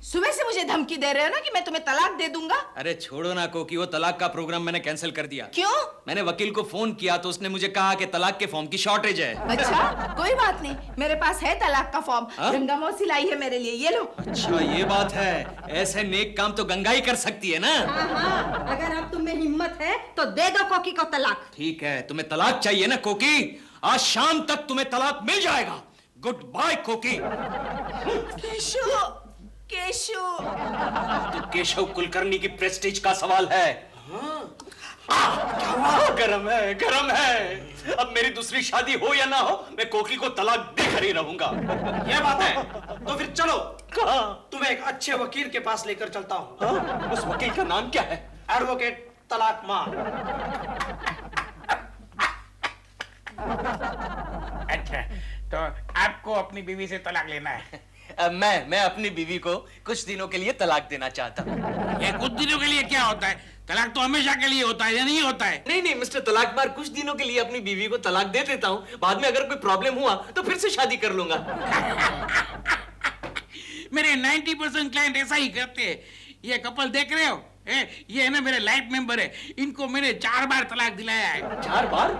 सुबह से मुझे धमकी दे रहे हो ना कि मैं तुम्हें तलाक दे दूंगा। अरे छोड़ो ना कोकी, वो तलाक का प्रोग्राम मैंने कैंसिल कर दिया। क्यों? मैंने वकील को फोन किया तो उसने मुझे कहा कि तलाक के फॉर्म की शॉर्टेज है। अच्छा, कोई बात नहीं, मेरे पास है तलाक का फॉर्म। गंगा मौसी लाई है मेरे लिए, ये लो। अच्छा, ये बात है। ऐसे नेक काम तो गंगा ही कर सकती है ना। हाँ, अगर अब तुम्हें हिम्मत है तो दे दो कोकी को तलाक। ठीक है, तुम्हें तलाक चाहिए ना कोकी? आज शाम तक तुम्हें तलाक मिल जाएगा। गुड बाय कोकी। केशव, केशव। तो केशव कुलकर्णी की प्रेस्टीज का सवाल है। गरम है, गरम है। अब मेरी दूसरी शादी हो या ना हो, मैं कोकी को तलाक देकर ही रहूंगा। ये बात है, तो फिर चलो, कहाँ? तुम्हें एक अच्छे वकील के पास लेकर चलता हूँ। उस वकील का नाम क्या है? एडवोकेट तलाक मार। अच्छा, तो आपको अपनी बीवी से तलाक लेना है? मैं अपनी बीवी को कुछ दिनों के लिए तलाक देना चाहता हूँ। ये कुछ दिनों के लिए क्या होता है? तलाक तो हमेशा के लिए होता है या नहीं होता है? नहीं नहीं मिस्टर तलाकबार, कुछ दिनों के लिए अपनी बीवी को तलाक दे देता हूँ। बाद में अगर कोई प्रॉब्लम हुआ तो फिर से शादी कर लूंगा। मेरे 90% क्लाइंट ऐसा ही करते हैं। ये कपल देख रहे हो, ये है ना मेरे लाइफ मेंबर है, इनको मैंने 4 बार तलाक दिलाया है। 4 बार?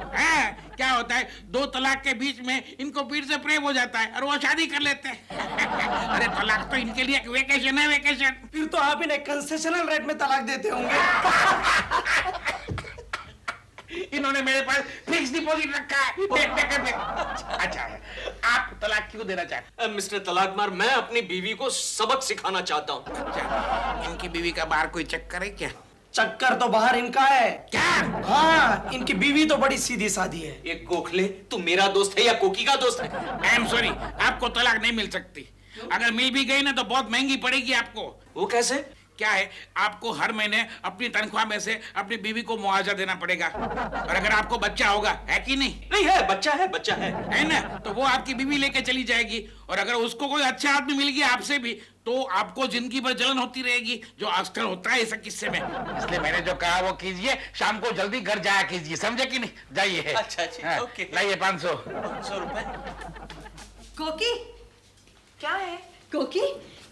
क्या होता है, 2 तलाक के बीच में इनको फिर से प्रेम हो जाता है और वो शादी कर लेते हैं। अरे तलाक तो इनके लिए एक वेकेशन है, वेकेशन। फिर तो आप इन्हें कंसेशनल रेट में तलाक देते होंगे। इन्होंने मेरे पास फिक्स डिपॉजिट रखा है। अच्छा, आप तलाक क्यों देना चाहते? मिस्टर तलाकमार, मैं अपनी बीवी को सबक सिखाना चाहता हूँ। अच्छा, इनकी बीवी का बाहर कोई चक्कर है क्या? चक्कर तो बाहर इनका है। क्या? हाँ, इनकी बीवी तो बड़ी सीधी सादी है। ये गोखले, तू मेरा दोस्त है या कोकी का दोस्त है? आई एम सॉरी, आपको तलाक नहीं मिल सकती। अगर मिल भी गई ना तो बहुत महंगी पड़ेगी आपको। वो कैसे? क्या है, आपको हर महीने अपनी तनख्वाह में से अपनी बीवी को मुआवजा देना पड़ेगा। और अगर आपको बच्चा होगा, है कि नहीं? नहीं है, बच्चा है, बच्चा है ना? तो वो आपकी बीवी लेके चली जाएगी। और अगर उसको कोई अच्छा आदमी मिल गया आपसे भी, तो आपको जिंदगी भर जलन होती रहेगी, जो अक्सर होता है इस किस्से में। इसलिए मैंने जो कहा वो कीजिए, शाम को जल्दी घर जाया कीजिए, समझे कि नहीं? जाइए। अच्छा, ओके। लाइए 500 रुपए। कोकी, क्या है? कोकी,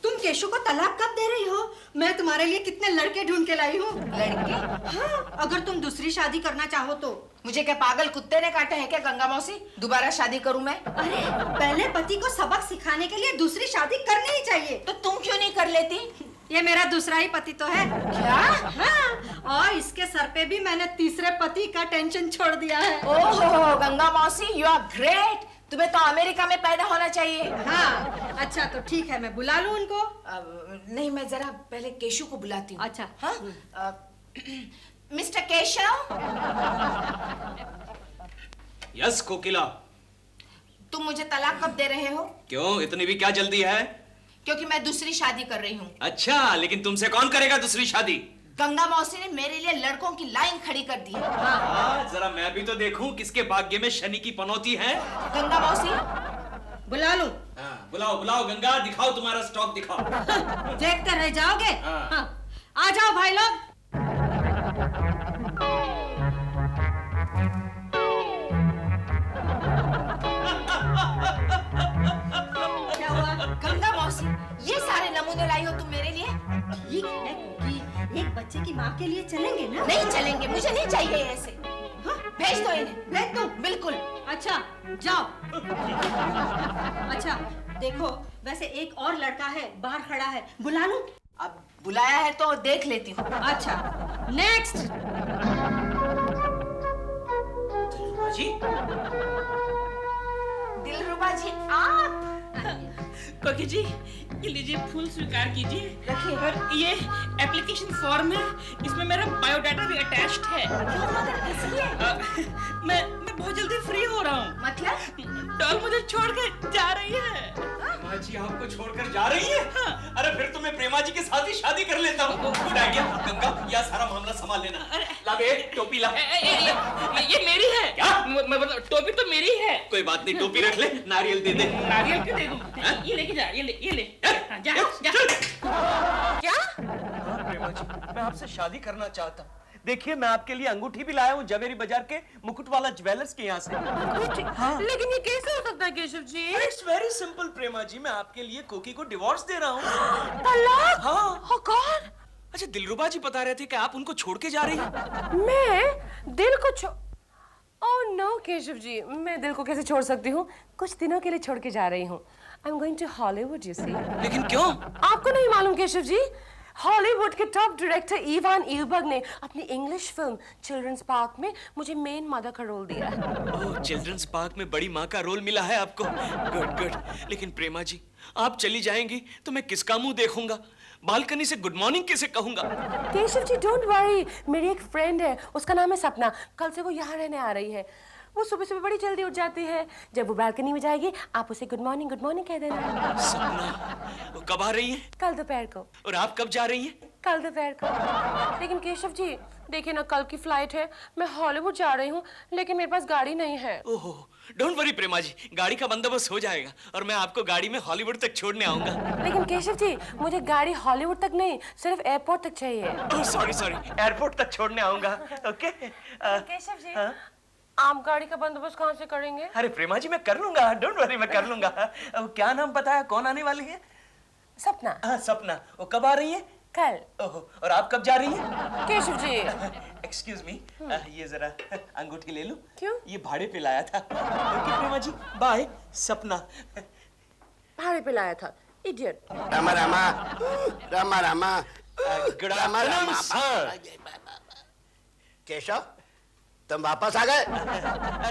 तुम केशु को तलाक कब दे रही हो? मैं तुम्हारे लिए कितने लड़के ढूंढ के लाई हूँ। लड़के? हाँ, अगर तुम दूसरी शादी करना चाहो तो। मुझे क्या पागल कुत्ते ने काटा है क्या गंगा मौसी? दोबारा शादी करूं मैं? अरे, पहले पति को सबक सिखाने के लिए दूसरी शादी करनी ही चाहिए। तो तुम क्यों नहीं कर लेती? ये मेरा दूसरा ही पति तो है। क्या? हाँ, और इसके सर पे भी मैंने तीसरे पति का टेंशन छोड़ दिया है। ओहो गंगा मौसी, यू आर ग्रेट। तुम्हें तो अमेरिका में पैदा होना चाहिए। हाँ, अच्छा तो ठीक है, मैं बुला लूं उनको? नहीं, मैं जरा पहले केशु को बुलाती हूँ। अच्छा। हाँ? मिस्टर केशव। यस कोकिला। तुम मुझे तलाक कब दे रहे हो? क्यों, इतनी भी क्या जल्दी है? क्योंकि मैं दूसरी शादी कर रही हूँ। अच्छा, लेकिन तुमसे कौन करेगा दूसरी शादी? गंगा मौसी ने मेरे लिए लड़कों की लाइन खड़ी कर दी है। हाँ, जरा मैं भी तो देखूं किसके भाग्य में शनि की पनौती है। गंगा मौसी, बुला लूं? हाँ, बुलाओ गंगा, दिखाओ तुम्हारा स्टॉक दिखाओ। देखते रह जाओगे? हाँ। आ जाओ भाई लोग। क्या हुआ? गंगा मौसी, ये सारे नमूने लाई हो तुम मेरे लिए? ठीक है कोकी, एक बच्चे की माँ के लिए चलेंगे ना? नहीं चलेंगे, मुझे नहीं चाहिए ऐसे। हाँ? भेज दो इन्हें। भेज दो? बिल्कुल। अच्छा, जाओ। अच्छा, देखो, वैसे एक और लड़का है, बाहर खड़ा है, बुला लूं? अब बुलाया है तो देख लेती हूँ। अच्छा, नेक्स्ट। दिलरुबा जी, आप? कोकी जी, ये लीजिए, फूल स्वीकार कीजिए। रखिए। और ये एप्लीकेशन फॉर्म है, इसमें मेरा बायोडाटा भी अटैच्ड है। मैं बहुत जल्दी फ्री हो रहा हूँ। मतलब? डॉल मुझे छोड़ के जा रही है। प्रेमा जी आपको छोड़कर जा रही है? हाँ। अरे फिर तो मैं प्रेमा जी के साथ ही शादी कर लेता हूँ। Good idea. गंगा, यह सारा मामला संभाल लेना। ला बे, टोपी ला। ये मेरी है। क्या? मैं मतलब टोपी तो मेरी है। कोई बात नहीं, टोपी रख ले, नारियल दे दे। नारियल क्यों दे दूं? ये लेके जा, ये ले। हाँ, जा। क्या? हाँ प्रेमा जी, मैं आपसे शादी करना चाहता हूँ। देखिए, मैं आपके लिए अंगूठी भी लाया हूँ जवेरी बाजार के मुकुट वाला ज्वेलर्स के यहाँ से। हाँ। लेकिन ये कैसे हो सकता है Keshav ji? It's very simple प्रेमा जी, मैं आपके लिए कोकी को डिवोर्स दे रहा हूँ। तलाक? हाँ। कौन? अच्छा, दिलरुबा जी बता रहे थे कि आप उनको छोड़ के जा रही हैं। मैं दिल को ओह नो केशव जी, मैं दिल को कैसे छोड़ सकती हूँ? कुछ दिनों के लिए छोड़ के जा रही हूँ। I am going to Hollywood, you see. लेकिन क्यों? आपको नहीं मालूम केशव जी? हॉलीवुड के टॉप डायरेक्टर इवान इलबर्ग ने अपनी इंग्लिश फिल्म चिल्ड्रंस पार्क में मुझे मेन मदर का रोल दिया है। ओह, चिल्ड्रंस पार्क में बड़ी माँ का रोल मिला है आपको। गुड। लेकिन प्रेमा जी, आप चली जाएंगी तो मैं किसका मुंह देखूंगा? बालकनी से गुड मॉर्निंग कैसे कहूंगा? केशव जी डोंट वरी, मेरी एक फ्रेंड है, उसका नाम है सपना। कल से वो यहाँ रहने आ रही है। वो सुबह बड़ी जल्दी उठ जाती है। जब वो बालकनी में जाएगी, आप उसे गुड मॉर्निंग कह देना। सपना, वो कब आ रही है? कल दोपहर को। और आप कब जा रही हैं? कल दोपहर को। लेकिन केशव जी देखिए ना, कल की फ्लाइट है, मैं हॉलीवुड जा रही हूँ, लेकिन मेरे पास गाड़ी नहीं है। ओहो, डोंट वरी प्रेमा जी, गाड़ी का बंदोबस्त हो जाएगा और मैं आपको गाड़ी में हॉलीवुड तक छोड़ने आऊंगा। लेकिन केशव जी, मुझे गाड़ी हॉलीवुड तक नहीं, सिर्फ एयरपोर्ट तक चाहिए। ओह सॉरी, एयरपोर्ट तक छोड़ने आऊंगा। ओके। केशव जी, आप गाड़ी का बंदोबस्त कहाँ से करेंगे? अरे प्रेमा जी, मैं कर लूंगा, डोंट वरी, मैं कर लूंगा। क्या नाम पता है, कौन आने वाली है? सपना। हाँ सपना, वो कब आ रही है? कल। ओहो, और आप कब जा रही हैं? केशव जी। एक्सक्यूज मी, ये जरा अंगूठी ले लो। क्यों? ये भाड़े पे लाया था। ओके प्रेमा जी, बाय। सपना। भाड़े पे लाया था, idiot. Rama Rama, Rama Rama, good afternoon sir. Keshav, तुम वापस आ गए?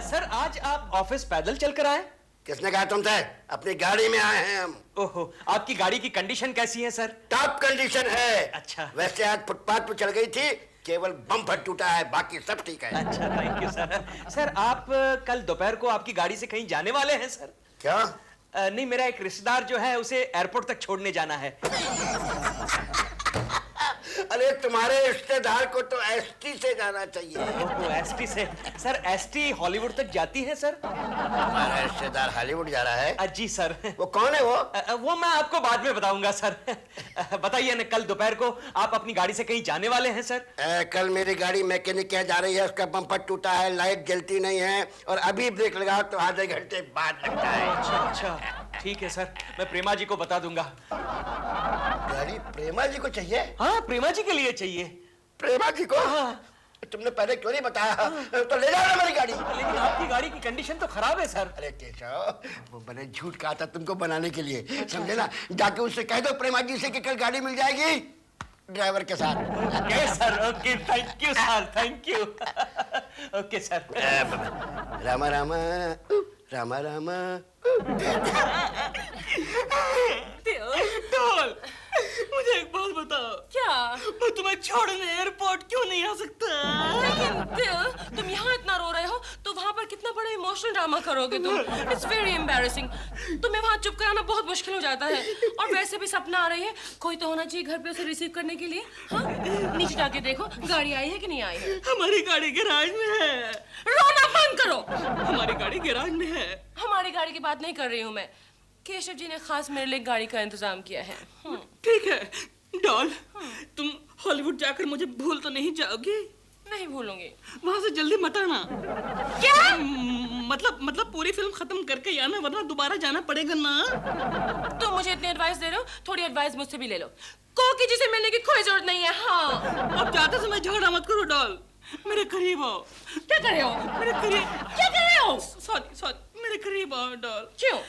सर आज आप ऑफिस पैदल चलकर आए? किसने कहा तुमसे? अपनी गाड़ी में आए हैं हम। ओहो, आपकी गाड़ी की कंडीशन कैसी है सर? टॉप कंडीशन है। अच्छा। वैसे आज फुटपाथ पर चल गई थी, केवल बम्पर टूटा है, बाकी सब ठीक है। अच्छा, थैंक यू सर। सर आप कल दोपहर को आपकी गाड़ी से कहीं जाने वाले हैं सर? क्या? नहीं, मेरा एक रिश्तेदार जो है उसे एयरपोर्ट तक छोड़ने जाना है। अरे तुम्हारे रिश्तेदार को तो एसटी से जाना चाहिए। ओहो, एसटी से? सर एसटी हॉलीवुड तक जाती है सर? हमारा रिश्तेदार हॉलीवुड जा रहा है? जी सर। वो कौन है वो? वो मैं आपको बाद में बताऊंगा सर। बताइए ना, कल दोपहर को आप अपनी गाड़ी से कहीं जाने वाले हैं सर? कल मेरी गाड़ी मैकेनिक के जा रही है, उसका बम्पर टूटा है, लाइट जलती नहीं है, और अभी ब्रेक लगाओ तो आधे घंटे बाद लगता है। अच्छा, ठीक है सर, मैं प्रेमा जी को बता दूंगा। गाड़ी प्रेमा जी को चाहिए? हाँ, प्रेमा जी के लिए चाहिए। प्रेमा जी को? हाँ। तुमने पहले क्यों नहीं बताया? तो ले जाओ ना मेरी गाड़ी। लेकिन आपकी गाड़ी की कंडीशन तो खराब है सर। अरे केशव, वो मैंने झूठ कहा था तुमको बनाने के लिए, समझे ना? जाके उससे कह दो प्रेमा जी से कि कल गाड़ी मिल जाएगी ड्राइवर के साथ। Okay sir, okay, thank you sir, thank you. Okay sir. Rama Rama, Rama Rama. Doll, मुझे एक बात बताओ। क्या? मैं तुम्हें छोड़ने एयरपोर्ट क्यों नहीं आ सकता? लेकिन दिल, तुम यहाँ इतना रो रहे हो तो वहाँ पर कितना बड़ा इमोशनल ड्रामा करोगे तुम। It's very embarrassing. तुम्हें वहाँ चुप कराना बहुत मुश्किल हो जाता है। और वैसे भी सपना आ रही है, कोई तो होना चाहिए घर पे उसे रिसीव करने के लिए। हाँ, नीचे जाके देखो गाड़ी आई है कि नहीं आई है। हमारी गाड़ी गैराज में है। रोना बंद करो। हमारी गाड़ी गैराज में है। हमारी गाड़ी की बात नहीं कर रही हूँ मैं। केशव जी ने खास मेरे लिए गाड़ी का इंतजाम किया है। ठीक है डॉल, तुम हॉलीवुड जाकर मुझे भूल तो नहीं जाओगी? नहीं भूलूंगी। वहां से जल्दी मत आना। क्या? मतलब पूरी फिल्म खत्म करके ही आना, वरना दोबारा जाना पड़ेगा ना। तुम मुझे इतनी एडवाइस दे रहे हो, थोड़ी एडवाइस मुझसे भी ले लो। कोकी जी से मिलने की कोई जरूरत नहीं है। हाँ, अब जाते समय झगड़ा मत करो डॉल, मेरे करीब आओ। क्या कर रहे हो? मेरे करीब क्या कर रहे हो? सॉरी, मेरे करीब आओ डॉल। क्यों?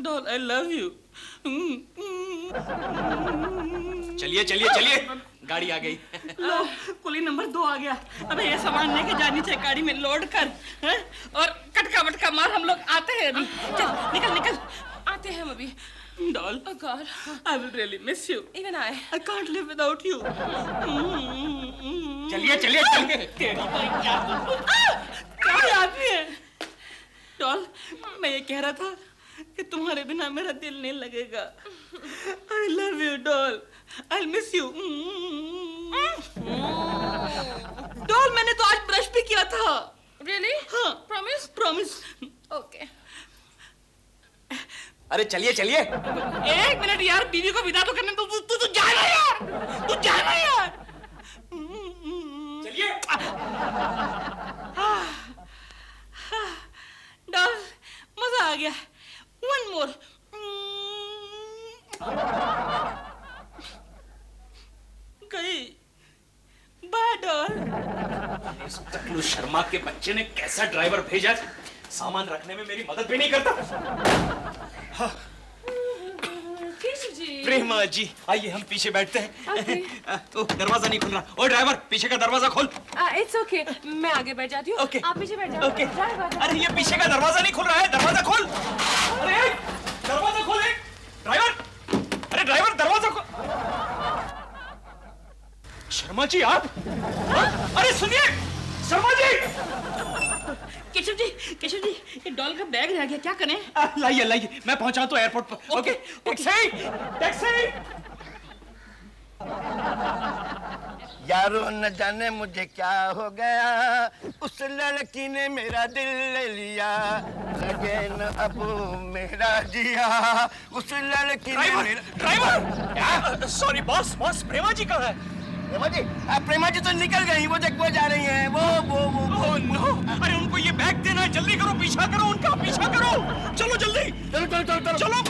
Doll, I love you. चलिए चलिए चलिए, गाड़ी आ गई। लो, कुली नंबर 2 आ गया। अबे ये सामान लेके जानी चाहिए गाड़ी में लोड कर, हैं? और कटका बटका मार, हम लोग आते हैं अभी। चल निकल निकल। आते हैं हम अभी। Doll, Oh God, I will really miss you. even I. I can't live without you. चलिए चलिए चलिए। तेरी क्या आदमी है? डॉल, मैं ये कह रहा था कि तुम्हारे बिना मेरा दिल नहीं लगेगा। I love you, doll. I'll miss you. Doll, मैंने तो आज ब्रश भी किया था। Really? हाँ। Promise? Promise. Okay. अरे चलिए चलिए। 1 मिनट यार, बीवी को विदा तो करने दो। तू जाना यार, तू जाना यार। चलिए। डॉल, मजा आ गया। One more. गई। Bye doll. इस टकलू शर्मा के बच्चे ने कैसा ड्राइवर भेजा, सामान रखने में मेरी मदद भी नहीं करता। हाँ। केशव जी। प्रेमा जी, आइए हम पीछे बैठते हैं। Okay. दरवाजा नहीं खुल रहा। ओ ड्राइवर, पीछे का दरवाजा खोल। It's okay. मैं आगे बैठ जाती हूँ। Okay. आप पीछे बैठ जाओ। Okay. ड्राइवर। अरे ये पीछे का दरवाजा नहीं खुल रहा है, दरवाजा खोल। अरे दरवाजा खोल ड्राइवर। अरे ड्राइवर, दरवाजा खोल। शर्मा जी आप? अरे सुनिए शर्मा जी। केशव जी, ये डॉल का बैग रह गया, क्या करें? लाइए लाइए, मैं पहुंचा तो एयरपोर्ट पर। Okay, taxi. यारो न जाने मुझे क्या हो गया, उस लड़की ने मेरा दिल ले लिया, लगे न अब मेरा जिया, उस लड़की ने ड्राइवर। सॉरी बॉस, प्रेमा जी कहाँ है? प्रेमा जी तो निकल गई, वो देख वो जा रही हैं, वो ओह नो। अरे उनको ये बैग देना है, जल्दी करो, पीछा करो उनका, पीछा करो। चलो जल्दी, चलो।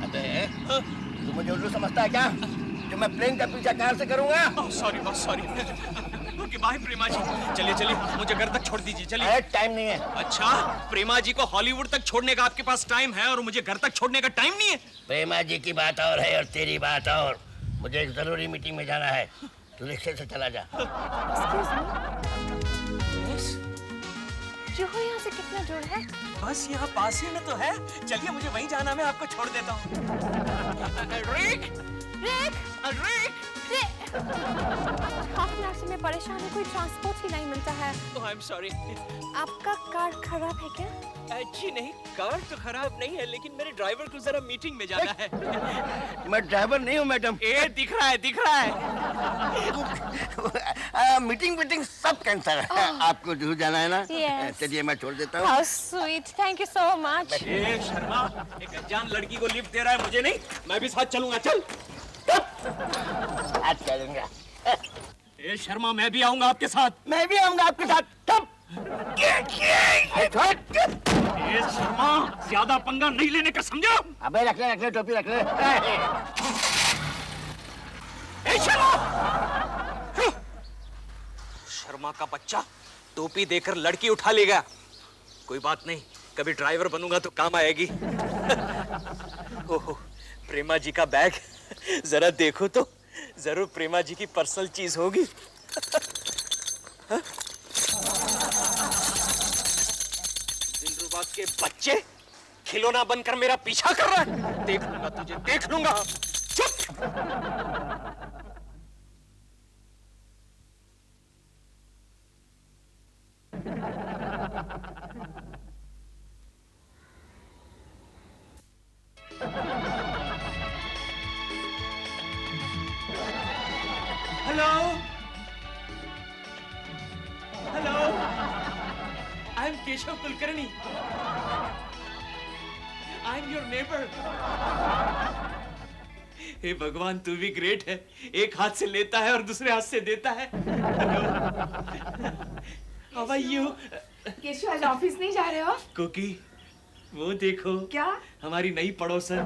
अबे तुम मुझे उल्लू समझता है क्या? जो मैं प्लेन का पीछा कार से करूंगा? Sorry boss, sorry. Okay bye Prema ji. चलिए चलिए, मुझे घर तक छोड़ दीजिए। चलिए। टाइम नहीं है। अच्छा, प्रेमा जी को हॉलीवुड तक छोड़ने का आपके पास टाइम है और मुझे घर तक छोड़ने का टाइम नहीं है? प्रेमा जी की बात और है और तेरी बात और। मुझे एक जरूरी मीटिंग में जाना है, तू रिक्शे से चला जा। जोहो यहाँ से कितना दूर है? बस यहाँ पास ही में तो है। चलिए मुझे वहीं जाना, मैं आपको छोड़ देता हूँ। रिक! रिक! रिक! हाफ एन आवर से मैं परेशान हूँ, कोई ट्रांसपोर्ट ही नहीं मिलता है। I am sorry. आपका कार खराब है क्या? जी नहीं, कार तो खराब नहीं है, लेकिन मेरे ड्राइवर को जरा मीटिंग में जाना है। मैं ड्राइवर नहीं हूँ मैडम। ये दिख रहा है, दिख रहा है। मीटिंग सब कैंसिल है। आपको जरूर जाना है ना? Yes. चलिए मैं छोड़ देता हूँ। How sweet, thank you so much. ए शर्मा, एक अनजान लड़की को लिफ्ट दे रहा है, मुझे नहीं। मैं भी साथ चलूंगा, चल। आज चलूंगा। ए शर्मा, मैं भी आऊंगा आपके साथ। मैं भी आऊंगा आपके साथ। ए शर्मा, ज्यादा पंगा नहीं लेने का, समझा? अबे रख ले टोपी रख ले। ए शर्मा! शर्मा का बच्चा टोपी देकर लड़की उठा लेगा। कोई बात नहीं, कभी ड्राइवर बनूंगा तो काम आएगी। ओहो, प्रेमा जी का बैग जरा देखो तो, जरूर प्रेमा जी की पर्सनल चीज होगी। दिलरुबा के बच्चे खिलौना बनकर मेरा पीछा कर रहा है। देख लूंगा तुझे, देख लूंगा। चुप! Hello, hello, I am Keshav Kulkarni. I am your neighbour. हे भगवान, तू भी ग्रेट है, एक हाथ से लेता है और दूसरे हाथ से देता है। How are you? केशव, आज ऑफिस नहीं जा रहे हो? कुकी, वो देखो। क्या? हमारी नई पड़ोसन।